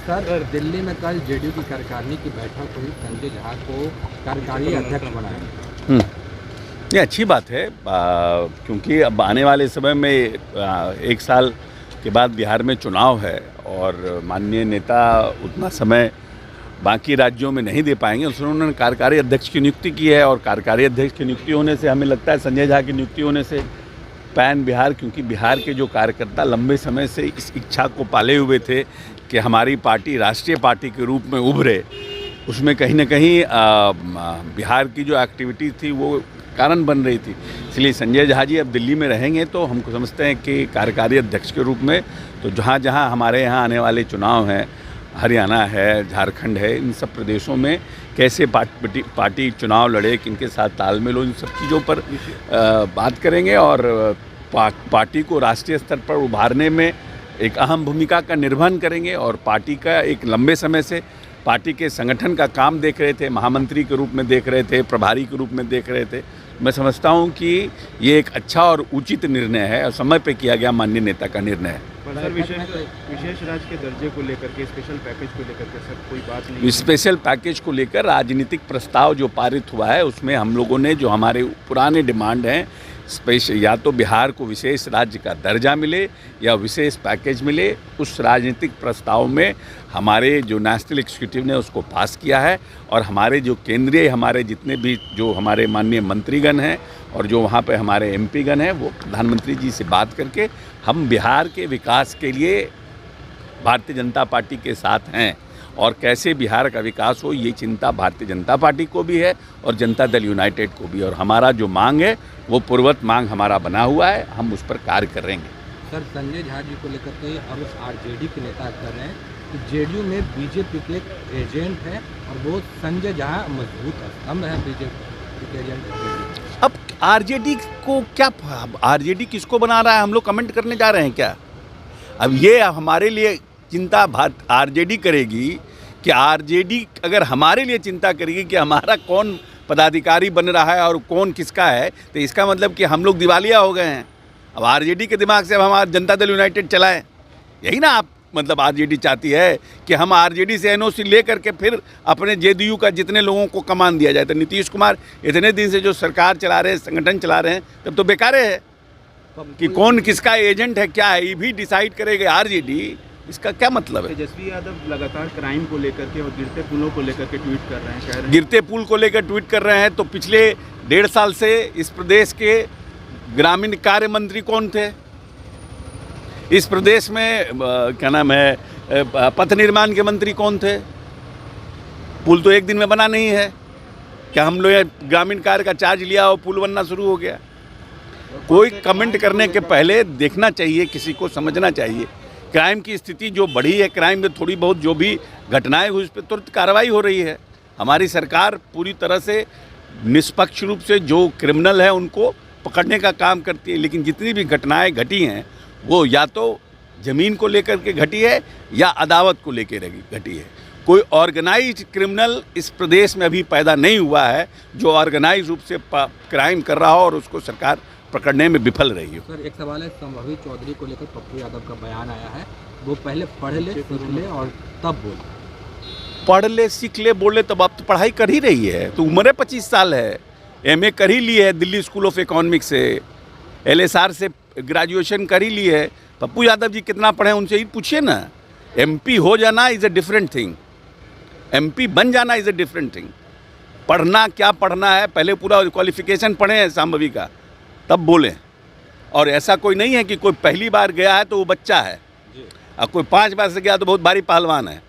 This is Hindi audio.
सर, दिल्ली में कल जेडीयू की कार्यकारिणी की बैठक हुई, संजय झा को कार्यकारी अध्यक्ष बनाया। ये अच्छी बात है क्योंकि अब आने वाले समय में 1 साल के बाद बिहार में चुनाव है और माननीय नेता उतना समय बाकी राज्यों में नहीं दे पाएंगे। उसने उन्होंने कार्यकारी अध्यक्ष की नियुक्ति की है और कार्यकारी अध्यक्ष की नियुक्ति होने से हमें लगता है संजय झा की नियुक्ति होने से पैन बिहार, क्योंकि बिहार के जो कार्यकर्ता लंबे समय से इस इच्छा को पाले हुए थे कि हमारी पार्टी राष्ट्रीय पार्टी के रूप में उभरे, उसमें कहीं ना कहीं बिहार की जो एक्टिविटी थी वो कारण बन रही थी। इसलिए संजय झा जी अब दिल्ली में रहेंगे तो हमको समझते हैं कि कार्यकारी अध्यक्ष के रूप में तो जहाँ जहाँ हमारे यहाँ आने वाले चुनाव हैं, हरियाणा है, झारखंड है, इन सब प्रदेशों में कैसे पार्टी चुनाव लड़े, किनके साथ तालमेल हो, इन सब चीज़ों पर बात करेंगे और पार्टी को राष्ट्रीय स्तर पर उभारने में एक अहम भूमिका का निर्वहन करेंगे। और पार्टी का एक लंबे समय से पार्टी के संगठन का काम देख रहे थे, महामंत्री के रूप में देख रहे थे, प्रभारी के रूप में देख रहे थे। मैं समझता हूं कि ये एक अच्छा और उचित निर्णय है और समय पे किया गया माननीय नेता का निर्णय है। सर, विशेष राज्य के दर्जे को लेकर के, स्पेशल पैकेज को लेकर के सर कोई बात नहीं? स्पेशल पैकेज को लेकर राजनीतिक प्रस्ताव जो पारित हुआ है उसमें हम लोगों ने जो हमारे पुराने डिमांड हैं, स्पेशल या तो बिहार को विशेष राज्य का दर्जा मिले या विशेष पैकेज मिले, उस राजनीतिक प्रस्ताव में हमारे जो नेशनल एग्जीक्यूटिव ने उसको पास किया है और हमारे जो केंद्रीय हमारे जितने भी जो हमारे माननीय मंत्रीगण हैं और जो वहाँ पे हमारे एमपी गण हैं वो प्रधानमंत्री जी से बात करके हम बिहार के विकास के लिए भारतीय जनता पार्टी के साथ हैं और कैसे बिहार का विकास हो ये चिंता भारतीय जनता पार्टी को भी है और जनता दल यूनाइटेड को भी। और हमारा जो मांग है वो पूर्ववत मांग हमारा बना हुआ है, हम उस पर कार्य करेंगे। सर, संजय झा जी को लेकर के अब आरजेडी के नेता कर रहे हैं कि जेडीयू में बीजेपी के एक एजेंट है और वो संजय झा मजबूत स्तंभ है बीजेपी के एजेंट। अब आरजेडी को क्या, आरजेडी किसको बना रहा है, हम लोग कमेंट करने जा रहे हैं क्या? अब ये हमारे लिए चिंता आरजेडी करेगी कि आरजेडी अगर हमारे लिए चिंता करेगी कि हमारा कौन पदाधिकारी बन रहा है और कौन किसका है, तो इसका मतलब कि हम लोग दिवालिया हो गए हैं। अब आरजेडी के दिमाग से अब हमारा जनता दल यूनाइटेड चलाए, यही ना आप मतलब आरजेडी चाहती है कि हम आरजेडी से एनओसी ले करके फिर अपने जेडीयू का जितने लोगों को कमान दिया जाए। तो नीतीश कुमार इतने दिन से जो सरकार चला रहे हैं, संगठन चला रहे हैं, तब तो बेकार है कि कौन किसका एजेंट है, क्या है, ये भी डिसाइड करेगा आरजेडी। इसका क्या मतलब है? तेजस्वी यादव लगातार क्राइम को लेकर के और गिरते पुलों को लेकर के ट्वीट कर रहे हैं, कह रहे हैं गिरते पुल को लेकर ट्वीट कर रहे हैं। तो पिछले 1.5 साल से इस प्रदेश के ग्रामीण कार्य मंत्री कौन थे? इस प्रदेश में क्या नाम है, पथ निर्माण के मंत्री कौन थे? पुल तो एक दिन में बना नहीं है। क्या हम लोग ग्रामीण कार्य का चार्ज लिया और पुल बनना शुरू हो गया? कोई कमेंट करने के पहले देखना चाहिए, किसी को समझना चाहिए। क्राइम की स्थिति जो बढ़ी है, क्राइम में थोड़ी बहुत जो भी घटनाएं हुई उस पर तुरंत कार्रवाई हो रही है। हमारी सरकार पूरी तरह से निष्पक्ष रूप से जो क्रिमिनल है उनको पकड़ने का काम करती है। लेकिन जितनी भी घटनाएं घटी हैं वो या तो ज़मीन को लेकर के घटी है या अदावत को लेकर घटी है। कोई ऑर्गेनाइज्ड क्रिमिनल इस प्रदेश में अभी पैदा नहीं हुआ है जो ऑर्गेनाइज रूप से क्राइम कर रहा हो और उसको सरकार पकड़ने में विफल रही हो। सर, एक सवाल है, संभावित चौधरी को लेकर पप्पू यादव का बयान आया है, वो पहले पढ़ ले, सीख ले और तब बोले। पढ़ ले, सीख ले, बोल ले, तब आप तो पढ़ाई कर ही रही है। तो उम्र 25 साल है, एमए कर ही ली है दिल्ली स्कूल ऑफ इकोनॉमिक्स से, एलएसआर से ग्रेजुएशन कर ही ली है। पप्पू यादव जी कितना पढ़े उनसे ही पूछिए ना। एमपी हो जाना is a different thing, MP बन जाना इज़ अ डिफरेंट थिंग। पढ़ना क्या पढ़ना है, पहले पूरा क्वालिफिकेशन पढ़े हैं संभवी का, तब बोलें। और ऐसा कोई नहीं है कि कोई पहली बार गया है तो वो बच्चा है और कोई 5 बार से गया तो बहुत भारी पहलवान है।